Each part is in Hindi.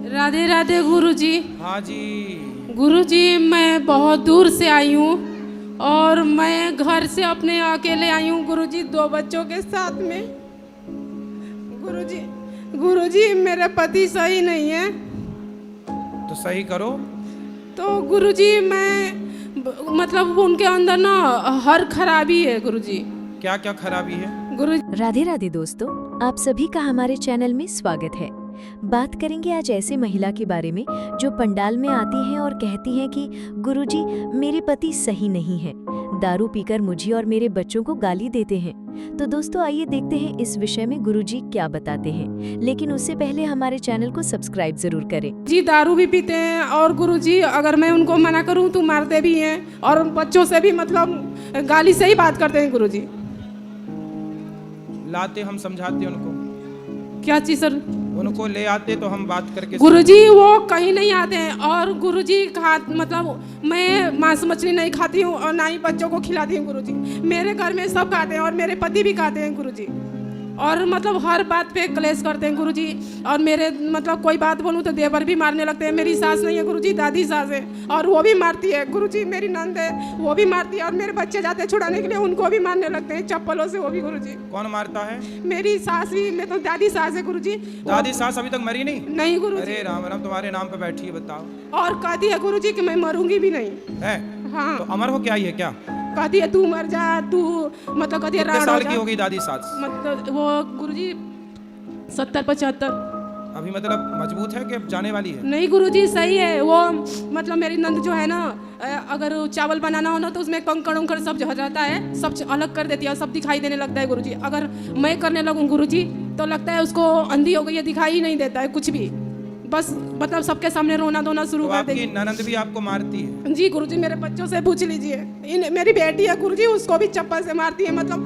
राधे राधे गुरुजी। हाँ जी। गुरुजी मैं बहुत दूर से आई हूँ और मैं घर से अपने अकेले आई हूँ गुरुजी, 2 बच्चों के साथ में। गुरुजी मेरे पति सही नहीं है। तो सही करो। तो गुरुजी मतलब उनके अंदर ना हर खराबी है गुरुजी। क्या क्या खराबी है? गुरुजी राधे राधे दोस्तों, आप सभी का हमारे चैनल में स्वागत है। बात करेंगे आज ऐसे महिला के बारे में जो पंडाल में आती हैं और कहती हैं कि गुरुजी मेरे पति सही नहीं है, दारू पीकर मुझे और मेरे बच्चों को गाली देते हैं। तो दोस्तों आइए देखते हैं इस विषय में गुरुजी क्या बताते हैं, लेकिन उससे पहले हमारे चैनल को सब्सक्राइब जरूर करें। जी दारू भी पीते हैं और गुरुजी अगर मैं उनको मना करूं तो मारते भी हैं और बच्चों से भी मतलब गाली से ही बात करते हैं गुरुजी। लाते हम समझाते उनको। क्या चीज सर? उनको ले आते तो हम बात करके। गुरुजी वो कहीं नहीं आते हैं और गुरुजी मतलब मैं मांस मछली नहीं खाती हूँ और ना ही बच्चों को खिलाती हूँ गुरुजी। मेरे घर में सब खाते हैं और मेरे पति भी खाते हैं गुरुजी, और मतलब हर बात पे क्लेश करते हैं गुरुजी। और मेरे मतलब कोई बात बोलूँ तो देवर भी मारने लगते हैं। मेरी सास नहीं है गुरुजी, दादी सास है और वो भी मारती है गुरुजी। मेरी नंद है वो भी मारती है और मेरे बच्चे जाते हैं छुड़ाने के लिए, उनको भी मारने लगते हैं चप्पलों से, वो भी गुरुजी। कौन मारता है? मेरी सास भी, मैं तो दादी सास है गुरुजी। दादी सास अभी तक मरी नहीं? नहीं गुरुजी। अरे राम राम, तुम्हारे नाम पे बैठी है, बताओ। और कहती है गुरुजी कि मैं मरूंगी भी नहीं है? हाँ तो अमर हो क्या ये क्या? कहती है तू मर जा, तू मतलब कहती है कितने रावण साल हो की जा। हो गई दादी सास? मतलब वो गुरुजी 70-75। अभी मतलब मजबूत है कि अब जाने वाली है? नहीं गुरुजी सही है वो। मतलब मेरी नंद जो है ना, अगर चावल बनाना हो ना तो उसमें कंकड़ उंकड़ सब जो रहता है सब अलग कर देती है, सब दिखाई देने लगता है गुरुजी। अगर मैं करने लगूं गुरुजी तो लगता है उसको अंधी हो गई है, दिखाई ही नहीं देता है कुछ भी, बस मतलब सबके सामने रोना धोना शुरू तो कर आपकी देगी। ननद भी आपको मारती है? जी गुरुजी मेरे बच्चों से पूछ लीजिए। मेरी बेटी है गुरुजी, उसको भी चप्पल से मारती है। मतलब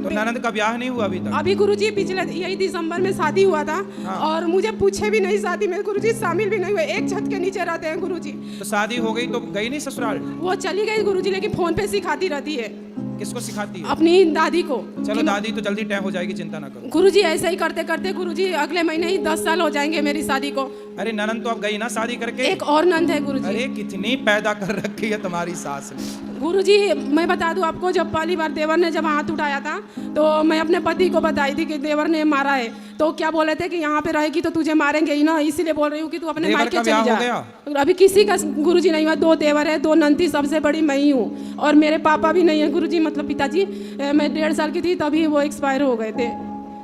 तो ननद का ब्याह नहीं हुआ अभी तक? अभी गुरुजी पिछले यही दिसंबर में शादी हुआ था। हाँ। और मुझे पूछे भी नहीं शादी में गुरुजी, शामिल भी नहीं हुए, एक छत के नीचे रहते हैं गुरुजी। तो शादी हो गई तो गई नहीं ससुराल? वो चली गई गुरुजी, लेकिन फोन पे सिखाती रहती है किसको सिखाती है? अपनी दादी को। चलो दादी तो जल्दी तय हो जाएगी, चिंता ना करो। गुरुजी ऐसे ही करते करते गुरुजी अगले महीने ही 10 साल हो जाएंगे मेरी शादी को। अरे ननद तो अब गई ना शादी करके? एक और नंद है गुरुजी। अरे कितनी पैदा कर रखी है तुम्हारी सास ने। गुरुजी मैं बता दूं आपको, जब पहली बार देवर ने जब हाथ उठाया था तो मैं अपने पति को बताई थी कि देवर ने मारा है, तो क्या बोले थे कि यहाँ पे रहेगी तो तुझे मारेंगे ही ना, इसीलिए बोल रही हूँ कि तू अपने मायके चली ब्याह हो जा। गया? अभी किसी का गुरुजी नहीं हुआ, 2 देवर है, 2 नंदी, सबसे बड़ी मैं ही हूँ और मेरे पापा भी नहीं है गुरुजी, मतलब पिताजी। मैं 1.5 साल की थी तभी वो एक्सपायर हो गए थे।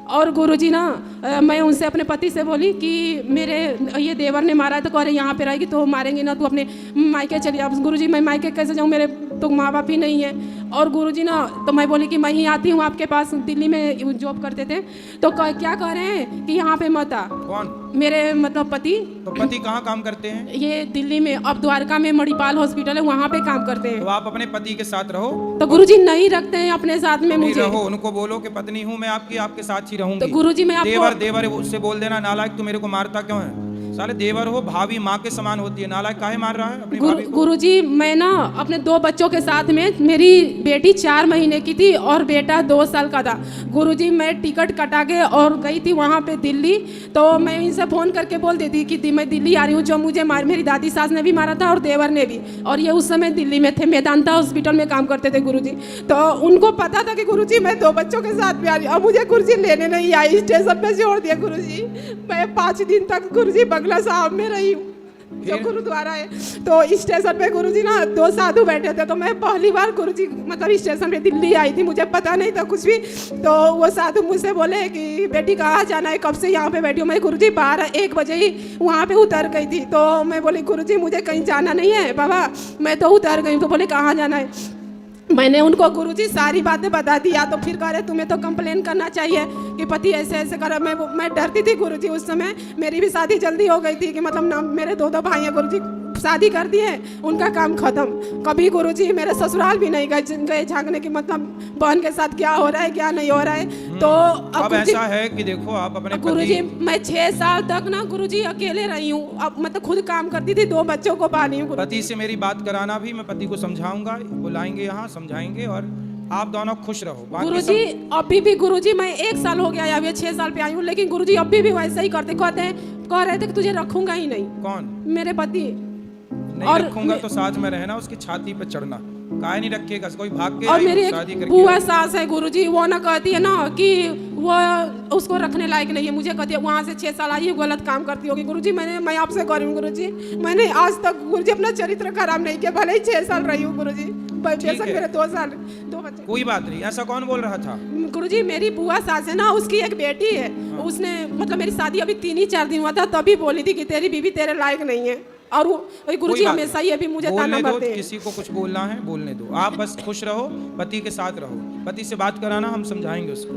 और गुरुजी ना मैं उनसे अपने पति से बोली कि मेरे ये देवर ने मारा है, तो कह रहे यहाँ पे रहेगी तो मारेंगे ना, तू अपने मायके चली जा। गुरुजी मैं मायके कैसे जाऊँ, मेरे तो माँ बाप ही नहीं है। और गुरुजी ना तो मैं बोली कि मैं ही आती हूँ आपके पास, दिल्ली में जॉब करते थे। तो क्या कह रहे हैं कि यहाँ पे मत आ। कौन? मेरे मतलब पति। तो पति कहाँ काम करते हैं? ये दिल्ली में, अब द्वारका में मणिपाल हॉस्पिटल है, वहाँ पे काम करते हैं। तो आप अपने पति के साथ रहो। तो गुरुजी नहीं रखते हैं अपने साथ में मुझे। रहो, उनको बोलो कि पत्नी हूँ मैं आपकी, आपके साथ ही रहूंगी। तो गुरुजी मैं आपको देवर उससे बोल देना, नालायक तू मेरे को मारता क्यों है? साले देवर हो, भाभी माँ के समान होती है, नालायक काहे मार रहा है अपनी भाभी को? गुरुजी मैं ना अपने 2 बच्चों के साथ में, मेरी बेटी 4 महीने की थी और बेटा 2 साल का था। गुरुजी मैं टिकट कटा के और गई थी वहाँ पे दिल्ली। तो मैं इनसे फ़ोन करके बोल देती कि मैं दिल्ली आ रही हूँ, जो मुझे मेरी दादी सास ने भी मारा था और देवर ने भी, और ये उस समय दिल्ली में थे, मेदांता हॉस्पिटल में काम करते थे गुरुजी। तो उनको पता था कि गुरुजी मैं 2 बच्चों के साथ भी आ रही हूँ, और मुझे गुरुजी लेने नहीं आई, स्टेशन पे छोड़ दिया गुरुजी। मैं 5 दिन तक गुरुजी बंगला साहब में रही हूँ, जो गुरुद्वारा है। तो स्टेशन पे गुरुजी ना 2 साधु बैठे थे, तो मैं पहली बार गुरुजी मतलब स्टेशन पे दिल्ली आई थी, मुझे पता नहीं था कुछ भी। तो वो साधु मुझसे बोले कि बेटी कहाँ जाना है, कब से यहाँ पे बैठी हूँ? मैं गुरुजी 12-1 बजे ही वहाँ पे उतर गई थी। तो मैं बोली गुरुजी मुझे कहीं जाना नहीं है बाबा, मैं तो उतर गई। तो बोले कहाँ जाना है? मैंने उनको गुरुजी सारी बातें बता दिया। तो फिर कह रहे तुम्हें तो कंप्लेन करना चाहिए कि पति ऐसे ऐसे कर। मैं डरती थी गुरुजी, उस समय मेरी भी शादी जल्दी हो गई थी कि मतलब ना मेरे 2 भाई हैं गुरुजी, शादी कर दी है, उनका काम खत्म। कभी गुरुजी मेरे ससुराल भी नहीं गए झांकने की, मतलब बहन के साथ क्या हो रहा है क्या नहीं हो रहा है। तो अब ऐसा है कि देखो आप अपने गुरुजी मैं 6 साल तक ना गुरुजी अकेले रही हूँ, अब मतलब खुद काम करती थी, 2 बच्चों को पाली हूँ। पति से मेरी बात कराना भी, मैं पति को समझाऊंगा, बुलाएंगे यहाँ, समझाएंगे और आप दोनों खुश रहो। बाकी गुरुजी अभी भी गुरुजी मैं 1 साल हो गया अभी 6 साल पे आई हूँ, लेकिन गुरुजी अभी भी वैसे ही करते कह रहे थे कि तुझे रखूंगा ही नहीं। कौन? मेरे पति। नहीं और रखूंगा तो साथ में रहना, उसकी छाती पे चढ़ना, काहे नहीं रखेगा? कोई भाग के और आई, मेरी शादी एक करके बुआ आई। सास है गुरुजी, वो ना कहती है ना कि वो उसको रखने लायक नहीं है, मुझे कहती है वहाँ से 6 साल आई है, गलत काम करती होगी। गुरुजी मैं आपसे कह रही हूँ गुरुजी, मैंने आज तक गुरुजी अपना चरित्र खराब नहीं किया, भले ही 6 साल रही हूँ गुरुजी, बेशक है। मेरे 2 साल 2 बच्चे। कोई बात नहीं, ऐसा कौन बोल रहा था? गुरुजी मेरी बुआ सास है ना, उसकी एक बेटी है, उसने मतलब मेरी शादी अभी 3 ही 4 दिन हुआ था, तभी बोली थी कि तेरी बीवी तेरे लायक नहीं है। और वही गुरुजी हमेशा ही अभी मुझे ताना बोलने दो, मारते हैं। किसी को कुछ बोलना है बोलने दो, आप बस खुश रहो, पति के साथ रहो, पति से बात कराना, हम समझाएंगे उसको।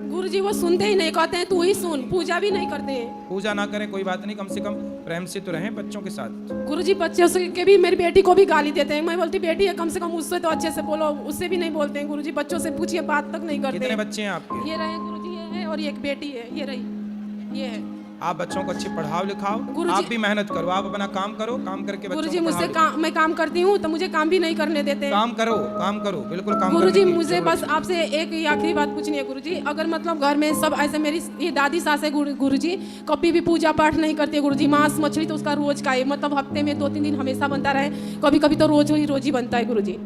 गुरुजी वो सुनते ही नहीं, कहते हैं तू ही सुन, पूजा भी नहीं करते हैं। पूजा ना करें कोई बात नहीं, कम से कम प्रेम से तो रहें बच्चों के साथ। गुरुजी बच्चों से के भी मेरी बेटी को भी गाली देते हैं, मैं बोलती बेटी है कम से कम उससे तो अच्छे से बोलो, उससे भी नहीं बोलते हैं गुरुजी, बच्चों से पूछिए बात तक नहीं करते कितने हैं। बच्चे हैं आपके? ये रहे गुरुजी, ये है और ये एक बेटी है, ये रही, ये है। आप बच्चों को अच्छे पढ़ाओ लिखाओ, गुरुजी- आप भी मेहनत करो, आप अपना काम करो, काम करके बच्चों गुरुजी को मुझसे पढ़ाओ लिखाओ। मैं काम करती हूँ तो मुझे काम भी नहीं करने देते हैं। काम करो बिल्कुल काम गुरुजी करने की मुझे जरूरत बस आपसे एक ही आखिरी बात पूछनी है गुरुजी, अगर मतलब घर में सब ऐसे, मेरी ये दादी सास है गुरुजी, कभी भी पूजा पाठ नहीं करती है गुरुजी, मांस मछली तो उसका रोज का है, मतलब हफ्ते में 2-3 दिन हमेशा बनता रहे, कभी कभी तो रोज ही बनता है गुरुजी।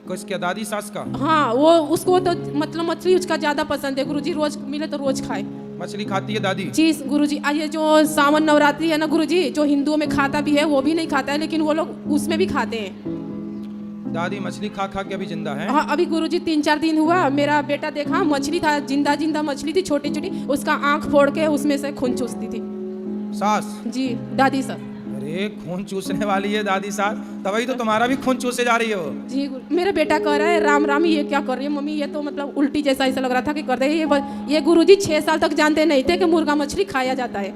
कुछ क्या दादी सास का? हाँ वो उसको तो मतलब मछली उसका ज्यादा पसंद है गुरुजी, रोज मिले तो रोज खाए। मछली खाती है दादी? जी गुरुजी, ये जो सावन नवरात्रि है ना गुरुजी, जो हिंदुओं में खाता भी है वो भी नहीं खाता है, लेकिन वो लोग उसमें भी खाते हैं। दादी मछली खा खा के अभी जिंदा है? हाँ अभी गुरुजी 3-4 दिन हुआ, मेरा बेटा देखा मछली था, जिंदा मछली थी छोटी छोटी, उसका आंख फोड़ के उसमें से खून चूसती थी। सास? जी दादी सर। अरे खून चूसने वाली है दादी सास, तभी तो तुम्हारा भी खून चूसे जा रही है वो। जी मेरा बेटा कह रहा है राम राम ये क्या कर रही है मम्मी, ये तो मतलब उल्टी जैसा ऐसा लग रहा था कि कर रही है ये गुरुजी 6 साल तक जानते नहीं थे कि मुर्गा मछली खाया जाता है,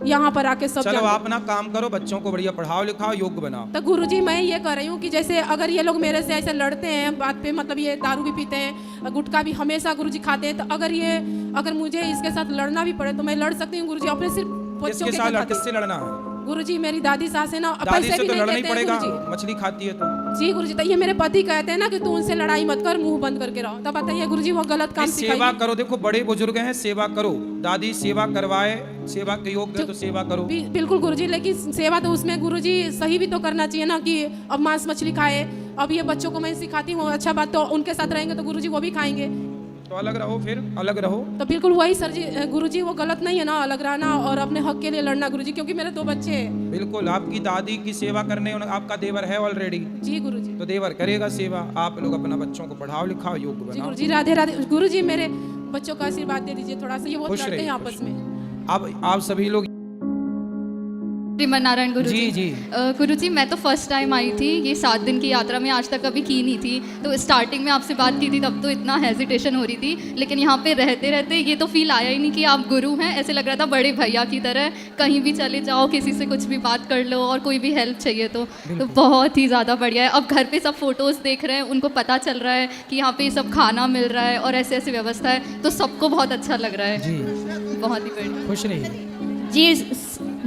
यहाँ पर आके सब चलो आप ना काम करो, बच्चों को बढ़िया पढ़ाओ लिखाओ, योग्य बनाओ। तो गुरुजी मैं ये कह रही हूँ कि जैसे अगर ये लोग मेरे से ऐसे लड़ते हैं बात पे, मतलब ये दारू भी पीते हैं, गुटखा भी हमेशा गुरुजी खाते हैं, तो अगर मुझे इसके साथ लड़ना भी पड़े तो मैं लड़ सकती हूँ गुरुजी, अपने सिर्फ बच्चों किसके के साथ खातिर। किससे लड़ना है? गुरुजी मेरी दादी सास है ना, दादी पैसे से भी तो नहीं लड़ना ही देते हैं पड़ेगा, गुरुजी। मछली खाती है तो। जी गुरुजी, तो ये मेरे पति कहते हैं ना कि तू उनसे लड़ाई मत कर, मुंह बंद करके रहो, तब बताइए गुरुजी वो गलत काम सेवा सिखाइए। करो, देखो बड़े बुजुर्ग हैं, सेवा करो, दादी सेवा करवाए, सेवा के योग्य है तो सेवा करो। बिल्कुल गुरुजी, लेकिन सेवा तो उसमें गुरुजी सही भी तो करना चाहिए ना, कि अब मांस मछली खाए, अब ये बच्चों को मैं सिखाती हूँ अच्छा बात, तो उनके साथ रहेंगे तो गुरुजी वो भी खाएंगे, तो अलग रहो, फिर अलग रहो। तो बिल्कुल वही सर जी गुरुजी, वो गलत नहीं है ना अलग रहना और अपने हक के लिए लड़ना गुरुजी, क्योंकि मेरे 2 बच्चे हैं। बिल्कुल आपकी दादी की सेवा करने, आपका देवर है ऑलरेडी, जी गुरुजी। तो देवर करेगा सेवा, आप लोग अपना बच्चों को पढ़ाओ लिखाओ, योग्य जी बनाओ। गुरुजी, राधे राधे गुरुजी, मेरे बच्चों का आशीर्वाद दे दीजिए थोड़ा सा, ये बहुत खुश लड़ते रहिए, हैं खुश आपस में। अब आप सभी लोग श्रीमन नारायण गुरु जी। गुरु जी मैं तो फर्स्ट टाइम आई थी, ये 7 दिन की यात्रा में आज तक कभी की नहीं थी, तो स्टार्टिंग में आपसे बात की थी तब तो इतना हेजिटेशन हो रही थी, लेकिन यहाँ पे रहते रहते ये तो फील आया ही नहीं कि आप गुरु हैं, ऐसे लग रहा था बड़े भैया की तरह, कहीं भी चले जाओ किसी से कुछ भी बात कर लो और कोई भी हेल्प चाहिए तो बहुत ही ज़्यादा बढ़िया है। अब घर पे सब फोटोज़ देख रहे हैं, उनको पता चल रहा है कि यहाँ पे सब खाना मिल रहा है और ऐसे ऐसे व्यवस्था है, तो सबको बहुत अच्छा लग रहा है जी, बहुत ही बढ़िया। खुश रहिए जी।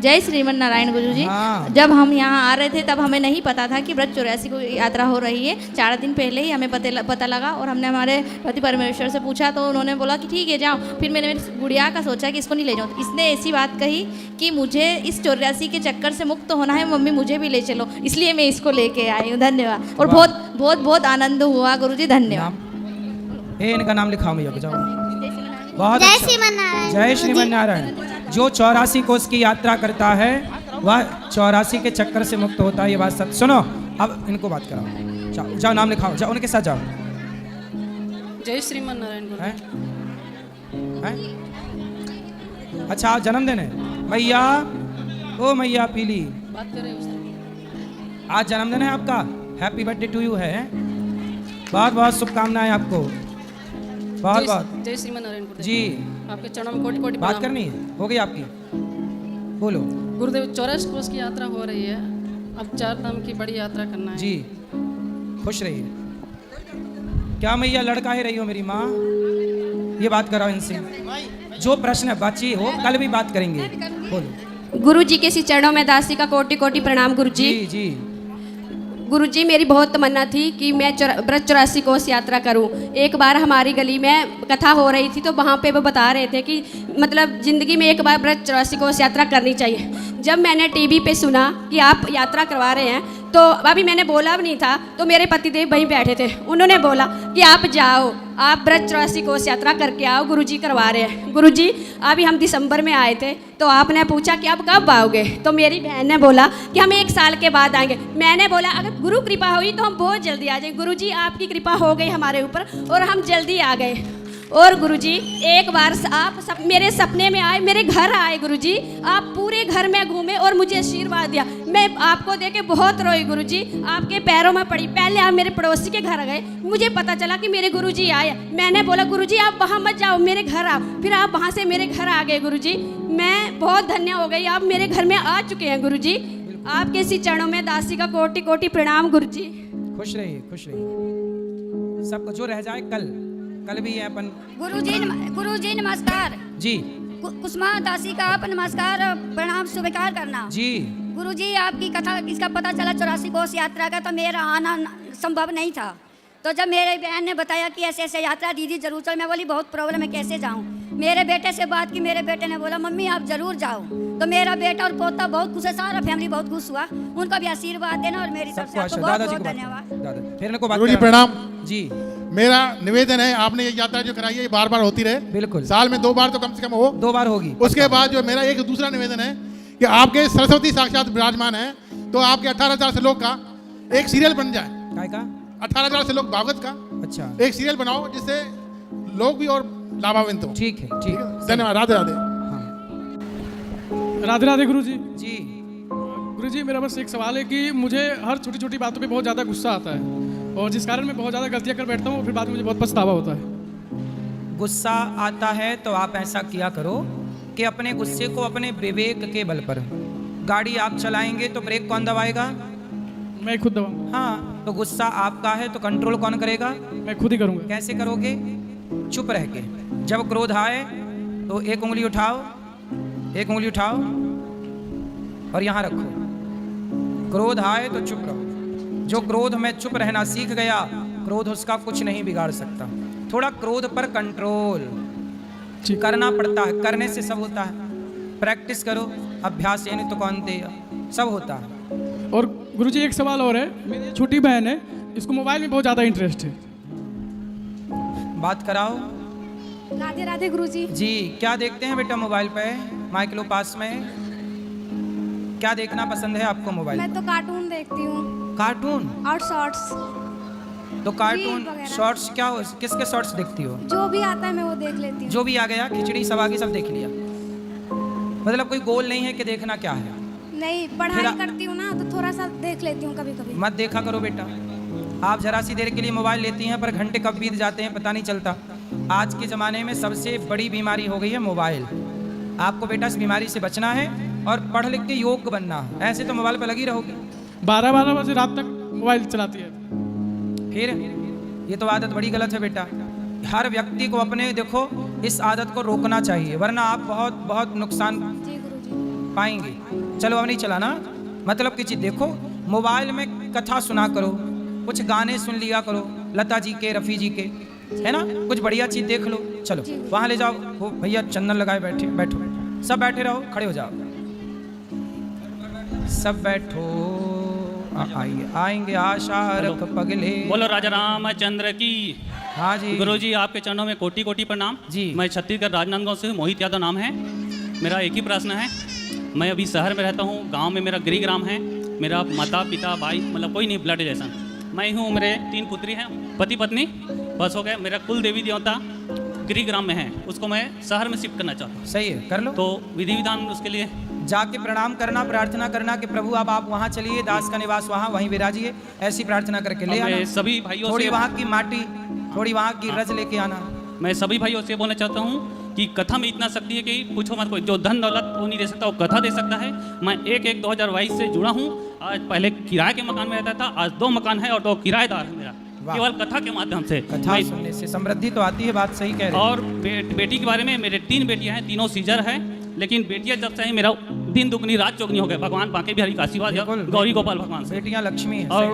जय श्रीमन नारायण गुरु जी। हाँ। जब हम यहाँ आ रहे थे तब हमें नहीं पता था कि व्रत 84 को यात्रा हो रही है, 4 दिन पहले ही हमें पता लगा और हमने हमारे पति परमेश्वर से पूछा तो उन्होंने बोला कि ठीक है जाओ। फिर मैंने मेरी गुड़िया का सोचा कि इसको नहीं ले जाऊँ, तो इसने ऐसी बात कही कि मुझे इस 84 के चक्कर से मुक्त होना है, मम्मी मुझे भी ले चलो, इसलिए मैं इसको लेके आई हूँ। धन्यवाद, और बहुत बहुत बहुत आनंद हुआ गुरु जी, धन्यवाद। इनका नाम लिखाओ भैया, बजाओ। बहुत जय अच्छा। श्रीमन नारायण। जय श्रीमन नारायण। जो 84 कोस की यात्रा करता है वह 84 के चक्कर से मुक्त होता है, ये बात सच। सुनो अब इनको बात कराओ, जाओ जाओ नाम लिखाओ, जाओ उनके साथ जाओ। जय श्रीमन नारायण गुरु। हैं? अच्छा आज जन्मदिन है मैया, ओ मैया पीली, बात कर रहे हैं आज जन्मदिन है आपका, हैप्पी बर्थडे टू यू है, बहुत बहुत शुभकामनाएं आपको, बहुत बहुत। जय श्रीमन नारायण गुरुदेव जी आपके चरणों में कोटि कोटि बात करनी है, हो गई आपकी, बोलो। गुरुदेव 84 कोस की यात्रा हो रही है, अब 4 धाम की बड़ी यात्रा करना है। जी खुश रहिए। क्या मैया लड़का ही रही हो मेरी माँ, ये बात कराओ इनसे, जो प्रश्न है बची हो कल भी बात करेंगे, बोलो। गुरु जी के श्री चरणों में दासी का कोटि कोटि प्रणाम गुरु जी। जी गुरुजी मेरी बहुत तमन्ना थी कि मैं व्रत 84 कोस यात्रा करूं। एक बार हमारी गली में कथा हो रही थी तो वहाँ पे वो बता रहे थे कि मतलब ज़िंदगी में एक बार व्रत 84 कोस यात्रा करनी चाहिए। जब मैंने टीवी पे सुना कि आप यात्रा करवा रहे हैं तो अभी मैंने बोला भी नहीं था, तो मेरे पतिदेव वहीं बैठे थे। उन्होंने बोला कि आप जाओ, आप व्रत 84 कोस यात्रा करके आओ, गुरुजी करवा रहे हैं। गुरुजी अभी हम दिसंबर में आए थे तो आपने पूछा कि आप कब आओगे, तो मेरी बहन ने बोला कि हम 1 साल के बाद आएंगे। मैंने बोला अगर गुरु कृपा हुई तो हम बहुत जल्दी आ जाएंगे। गुरुजी आपकी कृपा हो गई हमारे ऊपर और हम जल्दी आ गए। और गुरुजी एक बार आप मेरे सपने में आए, मेरे घर आए गुरुजी, आप पूरे घर में घूमे और मुझे आशीर्वाद दिया। मैं आपको देख के बहुत रोई गुरुजी, आपके पैरों में पड़ी। पहले आप मेरे पड़ोसी के घर गए, मुझे पता चला कि मेरे गुरुजी आए। मैंने बोला गुरुजी आप वहाँ मत जाओ, मेरे घर आओ। फिर आप वहाँ से मेरे घर आ गए गुरुजी। मैं बहुत धन्य हो गई, आप मेरे घर में आ चुके हैं गुरुजी। आपके इसी चरणों में दासी का कोटि कोटि प्रणाम गुरुजी। खुश रहिए, खुश रहिए। सबको जो रह जाए कल भी है अपन। गुरुजी नमस्कार जी। कुसुमा दासी का आप नमस्कार प्रणाम स्वीकार करना। जी गुरुजी आपकी कथा इसका पता चला 84 कोस यात्रा का, तो मेरा आना संभव नहीं था। तो जब मेरे बहन ने बताया कि ऐसे ऐसे यात्रा दीदी जरूर चल, मैं बोली बहुत प्रॉब्लम है, कैसे जाऊं। मेरे बेटे से बात की, मेरे बेटे ने बोला मम्मी आप जरूर जाओ। तो मेरा बेटा और पोता बहुत खुश है, सारा फैमिली बहुत खुश हुआ। उनका भी आशीर्वाद देना और मेरी तरफ से आपको बहुत बहुत धन्यवाद। फिर इनको बात गुरुजी करा। प्रणाम जी। मेरा निवेदन है आपने ये यात्रा जो कराई है ये बार बार होती रहे। बिल्कुल। साल में 2 बार तो कम से कम हो। 2 बार होगी। उसके बाद जो मेरा एक दूसरा निवेदन है कि आपके सरस्वती साक्षात विराजमान है, तो आपके 18,000 श्लोक का एक सीरियल बन जाए। काय का? 18,000 श्लोक भागवत का अच्छा एक सीरियल बनाओ जिससे लोग भी और लाभान्वित हो। ठीक है, ठीक है। धन्यवाद। राधे राधे। राधे राधे गुरुजी। जी। गुरुजी मेरा बस एक सवाल है कि मुझे हर छोटी छोटी बातों पे बहुत ज़्यादा गुस्सा आता है और जिस कारण मैं बहुत ज़्यादा गलतियाँ कर बैठता हूँ और फिर बाद में मुझे बहुत पछतावा होता है। गुस्सा आता है तो आप ऐसा किया करो कि अपने गुस्से को अपने विवेक के बल पर, गाड़ी आप चलाएंगे तो ब्रेक कौन दबाएगा? मैं खुद दबाऊँ। हाँ, तो गुस्सा आपका है तो कंट्रोल कौन करेगा? मैं खुद ही करूँगा। कैसे करोगे? चुप रह के। जब क्रोध आए तो एक उंगली उठाओ, एक उंगली उठाओ और यहाँ रखो। क्रोध आए तो चुप रहो। जो क्रोध में चुप रहना सीख गया, क्रोध उसका कुछ नहीं बिगाड़ सकता। थोड़ा क्रोध पर कंट्रोल करना पड़ता है, करने से सब होता है। प्रैक्टिस करो, अभ्यास यानी तो कौन दे, सब होता है। और गुरुजी एक सवाल और है, मेरी छोटी बहन है, इसको मोबाइल में बहुत ज़्यादा इंटरेस्ट है। बात कराओ। राधे राधे गुरुजी। जी। क्या देखते हैं बेटा मोबाइल पे? माइक लो पास में। क्या देखना पसंद है आपको मोबाइल? मैं तो कार्टून देखती हूँ। कार्टून और शॉर्ट्स। तो कार्टून शॉर्ट्स क्या हो, किसके शॉर्ट्स देखती हो? जो भी आता है मैं वो देख लेती हूँ। जो भी आ गया, खिचड़ी सब आ गई, सब देख लिया। मतलब कोई गोल नहीं है कि देखना क्या है? नहीं, पढ़ाई करती हूँ ना तो थोड़ा सा देख लेती हूँ कभी कभी। मत देखा करो बेटा। आप जरा सी देर के लिए मोबाइल लेती हैं पर घंटे कब बीत जाते हैं पता नहीं चलता। आज के ज़माने में सबसे बड़ी बीमारी हो गई है मोबाइल। आपको बेटा इस बीमारी से बचना है और पढ़ लिख के योग्य बनना है। ऐसे तो मोबाइल पर लगी रहोगी। 12-12 बजे रात तक मोबाइल चलाती है। फिर ये तो आदत बड़ी गलत है बेटा। हर व्यक्ति को अपने देखो इस आदत को रोकना चाहिए, वरना आप बहुत बहुत नुकसान पाएंगे। चलो अब नहीं चलाना, मतलब की चीज़ देखो। मोबाइल में कथा सुना करो, कुछ गाने सुन लिया करो, लता जी के, रफ़ी जी के, है ना, कुछ बढ़िया चीज़ देख लो। चलो वहाँ ले जाओ, वो भैया चंदन लगाए बैठे, बैठो सब, बैठे रहो, खड़े हो जाओ, सब बैठो। आइए, आएंगे आशा रख पगले। बोलो राजा रामचंद्र की। हाँ जी। गुरुजी आपके चरणों में कोटि कोटि प्रणाम जी। मैं छत्तीसगढ़ राजनांदगांव से हूँ, मोहित यादव नाम है मेरा। एक ही प्रश्न है, मैं अभी शहर में रहता हूँ, गांव में मेरा गृहग्राम है, मेरा माता पिता भाई मतलब कोई नहीं ब्लड रिलेशन। मैं हूँ, मेरे 3 पुत्री हैं, पति पत्नी बस हो गए। मेरा कुल देवी देवता गृहग्राम में है, उसको मैं शहर में शिफ्ट करना चाहता हूँ। सही है, कर लो। तो विधि विधान उसके लिए जाके प्रणाम करना, प्रार्थना करना कि प्रभु अब आप वहाँ चलिए, दास का निवास वहाँ, वहीं विराजिए, ऐसी प्रार्थना करके ले आना। सभी भाइयों थोड़ी से वहाँ की माटी, थोड़ी वहाँ की रज लेके आना। मैं सभी भाइयों से बोलना चाहता हूँ कि कथा में इतना शक्ति है कि पूछो मत। कोई जो धन दौलत वो नहीं दे सकता, वो कथा दे सकता है। मैं 1/1/2022 से जुड़ा हूँ। आज पहले किराए के मकान में रहता था, आज 2 मकान है और 2 किराएदार है मेरा, केवल कथा के माध्यम से। कथा सुनने से समृद्धि तो आती है, बात सही कह रहे हैं। और बेटी के बारे में, मेरे 3 बेटियां हैं, तीनों सीजर है, लेकिन बेटियां जब से ही मेरा दिन दुगनी रात चौगनी हो गए। भगवान बांके बिहारी का आशीर्वाद है, गौरी गोपाल भगवान से। बेटियां लक्ष्मी है। और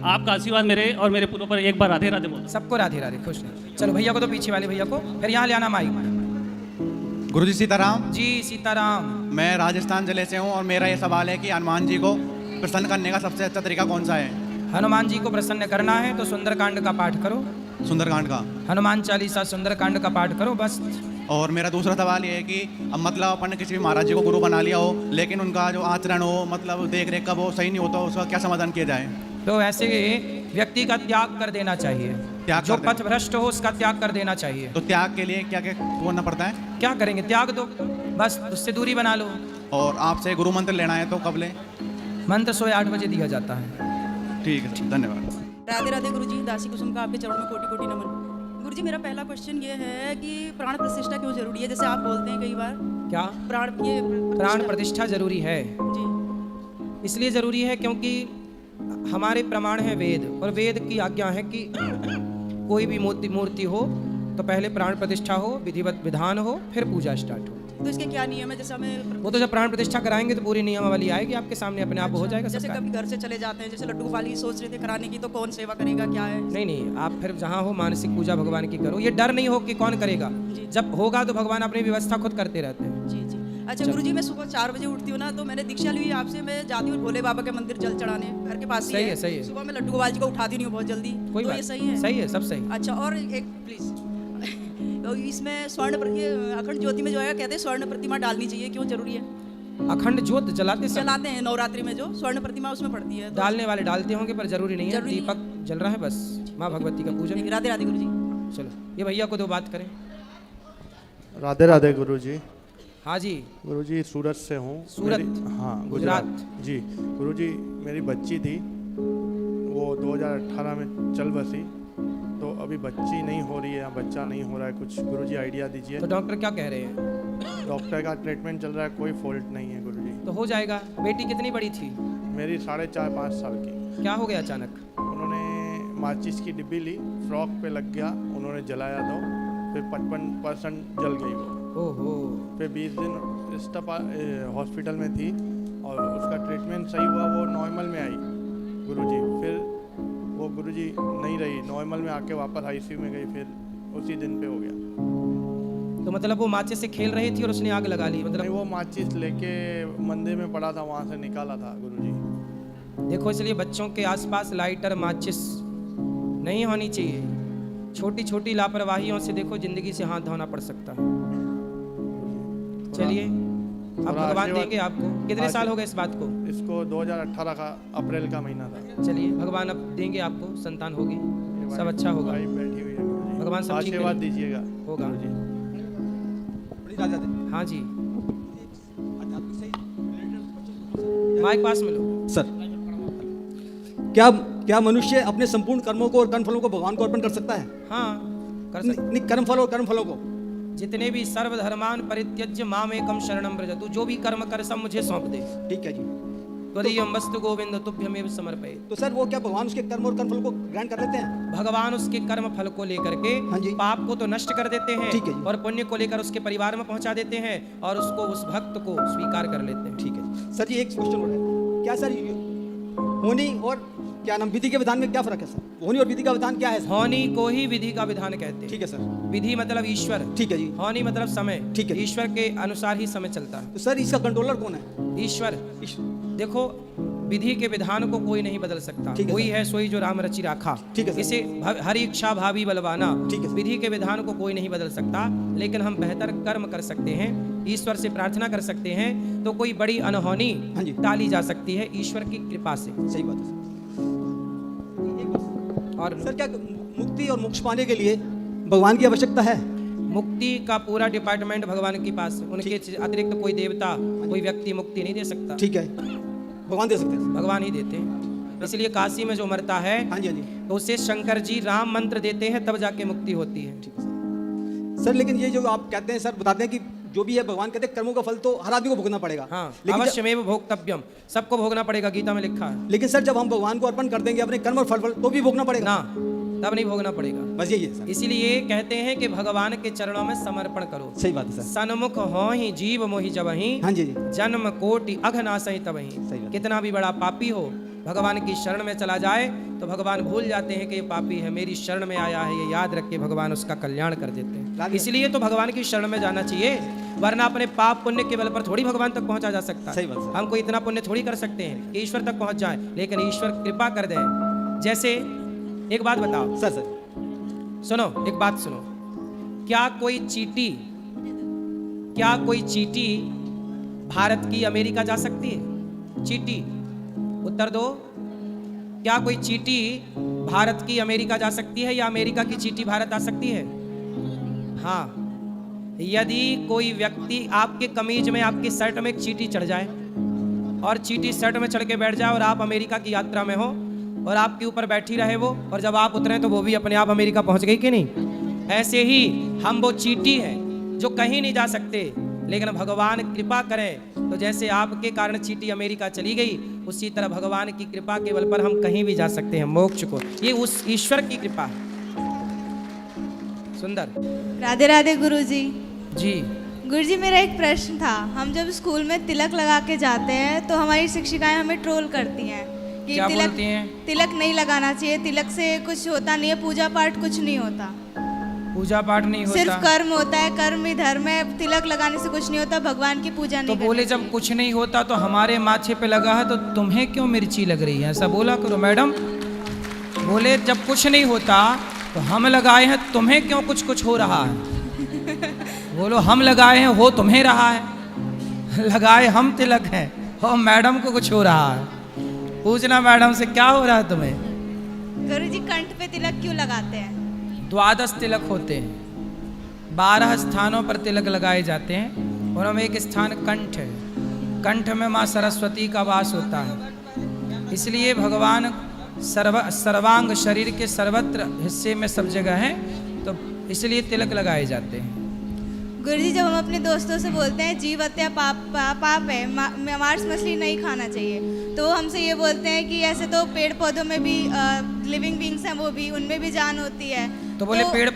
आपका आशीर्वाद मेरे और मेरे पूरों पर एक बार राधे राधे बोलो। सबको राधे राधे, खुश रहो। चलो भैया को तो पीछे वाले भैया को, फिर यहाँ ले आना माइक। गुरुजी सीताराम। जी सीताराम। मैं राजस्थान जिले से हूँ और मेरा ये सवाल है कि हनुमान जी को प्रसन्न करने का सबसे अच्छा तरीका कौन सा है? हनुमान जी को प्रसन्न करना है तो सुंदरकांड का पाठ करो। सुंदरकांड का? हनुमान चालीसा सुंदरकांड का पाठ करो बस। और मेरा दूसरा सवाल ये है कि अब मतलब अपन ने किसी भी महाराज जी को गुरु बना लिया हो, लेकिन उनका जो आचरण हो, मतलब देख रेख का वो सही नहीं होता, उसका क्या समाधान किया जाए? तो ऐसे व्यक्ति का त्याग कर देना चाहिए। त्याग जो पथ भ्रष्ट हो उसका त्याग कर देना चाहिए। तो त्याग के लिए क्या क्या करना पड़ता है? क्या करेंगे, त्याग दो बस, उससे दूरी बना लो। और आपसे गुरु मंत्र लेना है तो कब लें? मंत्र 8 बजे दिया जाता है। ठीक है, धन्यवाद। राधे राधे गुरुजी, दासी कुसुम का आपके चरणों में कोटि कोटि नमन। गुरुजी मेरा पहला क्वेश्चन ये है कि प्राण प्रतिष्ठा क्यों जरूरी है? जैसे आप बोलते हैं कई बार क्या प्राण प्रतिष्ठा जरूरी है जी, इसलिए जरूरी है क्योंकि हमारे प्रमाण है वेद, और वेद की आज्ञा है कि कोई भी मूर्ति हो तो पहले प्राण प्रतिष्ठा हो, विधिवत विधान हो, फिर पूजा स्टार्ट हो। तो इसके क्या नियम है? जैसे हमें वो तो जब प्राण प्रतिष्ठा कराएंगे तो पूरी नियमावली आएगी आपके सामने, अपने आप हो जाएगा जैसे सबका। कभी घर से चले जाते हैं, जैसे लड्डू गोपाल सोच रहे थे कराने की, तो कौन सेवा करेगा, क्या है? नहीं, आप फिर जहाँ हो मानसिक पूजा भगवान की करो, ये डर नहीं हो कि कौन करेगा। जब होगा तो भगवान अपनी व्यवस्था खुद करते रहते हैं। जी जी। अच्छा गुरुजी, मैं सुबह 4 बजे उठती हूँ ना, तो मैंने दीक्षा ली आपसे, मैं जाती हूँ भोले बाबा के मंदिर जल चढ़ाने, घर के पास ही सही है, सही है। सुबह मैं लड्डू गोपाल जी को उठाती नहीं हूँ बहुत जल्दी, कोई तो बात ये सही है? सही है, सब सही। अच्छा, और एक प्लीज तो इसमें अखंड ज्योति में जो है कहते हैं स्वर्ण प्रतिमा डालनी चाहिए, क्यों जरूरी है? अखंड ज्योत जलाते हैं नवरात्रि में, जो स्वर्ण प्रतिमा उसमें पड़ती है, डालने वाले डालते होंगे पर जरूरी नहीं है। दीपक जल रहा है बस, माँ भगवती का पूजन। राधे राधे गुरुजी। चलो ये भैया को 2 बात करें। राधे राधे गुरुजी। हाँ जी गुरुजी, सूरत से हूँ। सूरत? हाँ, गुजरात जी। गुरुजी मेरी बच्ची थी, वो 2018 में चल बसी, तो अभी बच्ची नहीं हो रही है, बच्चा नहीं हो रहा है, कुछ गुरुजी आइडिया दीजिए। तो डॉक्टर क्या कह रहे हैं? डॉक्टर का ट्रीटमेंट चल रहा है, कोई फॉल्ट नहीं है गुरुजी। तो हो जाएगा। बेटी कितनी बड़ी थी? मेरी 4.5-5 साल की। क्या हो गया अचानक? उन्होंने माचिस की डिब्बी ली, फ्रॉक पे लग गया, उन्होंने जलाया तो फिर 55% जल गई वो। ओहो। फिर 20 दिन स्टप हॉस्पिटल में थी और उसका ट्रीटमेंट सही हुआ, वो नॉर्मल में आई गुरुजी। फिर वो गुरुजी नहीं रही, नॉर्मल में आके वापस आईसीयू में गई, फिर उसी दिन पे हो गया। तो मतलब वो माचिस से खेल रही थी और उसने आग लगा ली? मतलब नहीं, वो माचिस लेके मंदिर में पड़ा था, वहाँ से निकाला था गुरुजी। देखो, इसलिए बच्चों के आसपास लाइटर माचिस नहीं होनी चाहिए। छोटी छोटी लापरवाहियों से देखो जिंदगी से हाथ धोना पड़ सकता है। चलिए, अब भगवान देंगे आपको। कितने साल हो गए इस बात को? इसको 2018 का अप्रैल का महीना था। चलिए, भगवान अब देंगे आपको, संतान होगी, सब अच्छा होगा। बैठी हुई है, भगवान सब ठीक आशीर्वाद दीजिएगा। होगा। हाँ जी, माइक पास में लो। सर, क्या मनुष्य अपने संपूर्ण कर्मों को और कर्मफलों को भगवान को अर्पण कर सकता है? हाँ, कर सकता। नहीं, कर्मफल और कर्मफलों को जितने भी सर्वधर्मान परित्यज्य माम एकम शरणम व्रज, तू जो भी कर्म कर सब मुझे सौंप दे। ठीक है जी। त्वदीयं वस्तु गोविंद तुभ्यमेव समर्पये। तो सर, वो क्या भगवान उसके कर्म और कर्मफल को ग्रहण कर लेते हैं? भगवान उसके कर्म फल को लेकर के पाप को तो नष्ट कर देते हैं। ठीक है जी। और पुण्य को लेकर उसके परिवार में पहुंचा देते हैं और उसको, उस भक्त को स्वीकार कर लेते हैं। ठीक है सर जी, एक क्वेश्चन और है। क्या सर होनी और क्या नाम विधि के विधान में क्या फर्क है सर? होनी और विधि का विधान क्या है? होनी को ही विधि का विधान कहते हैं। ठीक है सर। विधि मतलब ईश्वर। ठीक है जी। होनी मतलब समय। ठीक है। ईश्वर के अनुसार ही समय चलता है। तो सर, इसका कंट्रोलर कौन है? ईश्वर। देखो, विधि के विधान को कोई नहीं बदल सकता। कोई है सोई जो राम रचि राखा। ठीक है। इसे हर इच्छा भावी बलवाना। ठीक है। विधि के विधान को कोई नहीं बदल सकता, लेकिन हम बेहतर कर्म कर सकते हैं, ईश्वर से प्रार्थना कर सकते हैं, तो कोई बड़ी अनहोनी टाली जा सकती है ईश्वर की कृपा से। सही बात है। और सर, क्या मुक्ति और मोक्ष पाने के लिए भगवान की आवश्यकता है? मुक्ति का पूरा डिपार्टमेंट भगवान के पास, उनके अतिरिक्त कोई देवता, कोई व्यक्ति मुक्ति नहीं दे सकता। ठीक है, भगवान दे सकते हैं। भगवान ही देते हैं। इसलिए काशी में जो मरता है, हाँ जी, हाँ जी, तो उसे शंकर जी राम मंत्र देते हैं, तब जाके मुक्ति होती है। ठीक है सर। लेकिन ये जो आप कहते हैं सर, बताते हैं कि जो भी है भगवान कहते हैं कर्मों का फल तो हर आदमी को भोगना पड़ेगा। हाँ, अवश्यमेव भोक्तव्यम, सबको भोगना पड़ेगा, गीता में लिखा है। लेकिन सर, जब हम भगवान को अर्पण कर देंगे अपने कर्म और फल तो भी भोगना पड़ेगा ना, तब नहीं भोगना पड़ेगा। बस यही है सर। इसीलिए कहते हैं कि भगवान के चरणों में समर्पण करो। सही बात है सर। सन्मुख हो ही जीव मोहि जबहि, हाँ जी, जन्म कोटि अघनासहि तबहि। कितना भी बड़ा पापी हो, भगवान की शरण में चला जाए तो भगवान भूल जाते हैं कि ये पापी है, मेरी शरण में आया है, ये याद रख के भगवान उसका कल्याण कर देते हैं। इसलिए तो भगवान की शरण में जाना चाहिए, वरना अपने पाप पुण्य के बल पर थोड़ी भगवान तक पहुंचा जा सकता है। हम कोई इतना पुण्य थोड़ी कर सकते हैं कि ईश्वर तक पहुंच जाए, लेकिन ईश्वर कृपा कर दे। जैसे एक बात बताओ सर सुनो, एक बात सुनो, क्या कोई चींटी भारत की अमेरिका जा सकती है? चींटी, उत्तर दो। क्या कोई चींटी भारत की अमेरिका जा सकती है या अमेरिका की चींटी भारत आ सकती है? हाँ, यदि कोई व्यक्ति आपके कमीज में, आपके शर्ट में एक चींटी चढ़ जाए और चींटी शर्ट में चढ़ के बैठ जाए और आप अमेरिका की यात्रा में हो और आपके ऊपर बैठी रहे वो, और जब आप उतरे तो वो भी अपने आप अमेरिका पहुंच गई कि नहीं? ऐसे ही हम वो चींटी हैं जो कहीं नहीं जा सकते, लेकिन भगवान कृपा करें तो जैसे आपके कारण चींटी अमेरिका चली गई, उसी तरह भगवान की कृपा के बल पर हम कहीं भी जा सकते हैं मोक्ष को। ये उस ईश्वर की कृपा है। सुंदर। राधे राधे गुरुजी। जी गुरुजी, मेरा एक प्रश्न था। हम जब स्कूल में तिलक लगा के जाते हैं तो हमारी शिक्षिकाएं हमें ट्रोल करती हैं कि क्या बोलती हैं? तिलक नहीं लगाना चाहिए, तिलक से कुछ होता नहीं है, पूजा पाठ कुछ नहीं होता, पूजा पाठ नहीं होता, सिर्फ कर्म होता है, कर्म ही धर्म है, तिलक लगाने से कुछ नहीं होता, भगवान की पूजा नहीं। तो बोले जब कुछ नहीं होता तो हमारे माथे पे लगा है तो तुम्हें क्यों मिर्ची लग रही है, ऐसा बोला करो मैडम। बोले जब कुछ नहीं होता तो हम लगाए हैं, तुम्हें क्यों कुछ कुछ हो रहा है? बोलो हम लगाए हैं, हो तुम्हें रहा है, लगाए हम तिलक हैं, हो मैडम को कुछ हो रहा है। पूछना मैडम से क्या हो रहा है तुम्हें। गुरुजी, कंठ पे तिलक क्यों लगाते हैं? 12 तिलक होते हैं, 12 स्थानों पर तिलक लगाए जाते हैं, और उनमें एक स्थान कंठ है। कंठ में माँ सरस्वती का वास होता है, इसलिए भगवान सर्वांग शरीर के सर्वत्र हिस्से में सब जगह हैं, तो इसलिए तिलक लगाए जाते हैं। गुरुजी, जब हम अपने दोस्तों से बोलते हैं जीव हत्या पाप है, मांस मछली नहीं खाना चाहिए, तो वो हमसे ये बोलते हैं कि ऐसे तो पेड़ पौधों में भी लिविंग बींग्स हैं, वो भी, उनमें भी जान होती है। तो बोले पेड़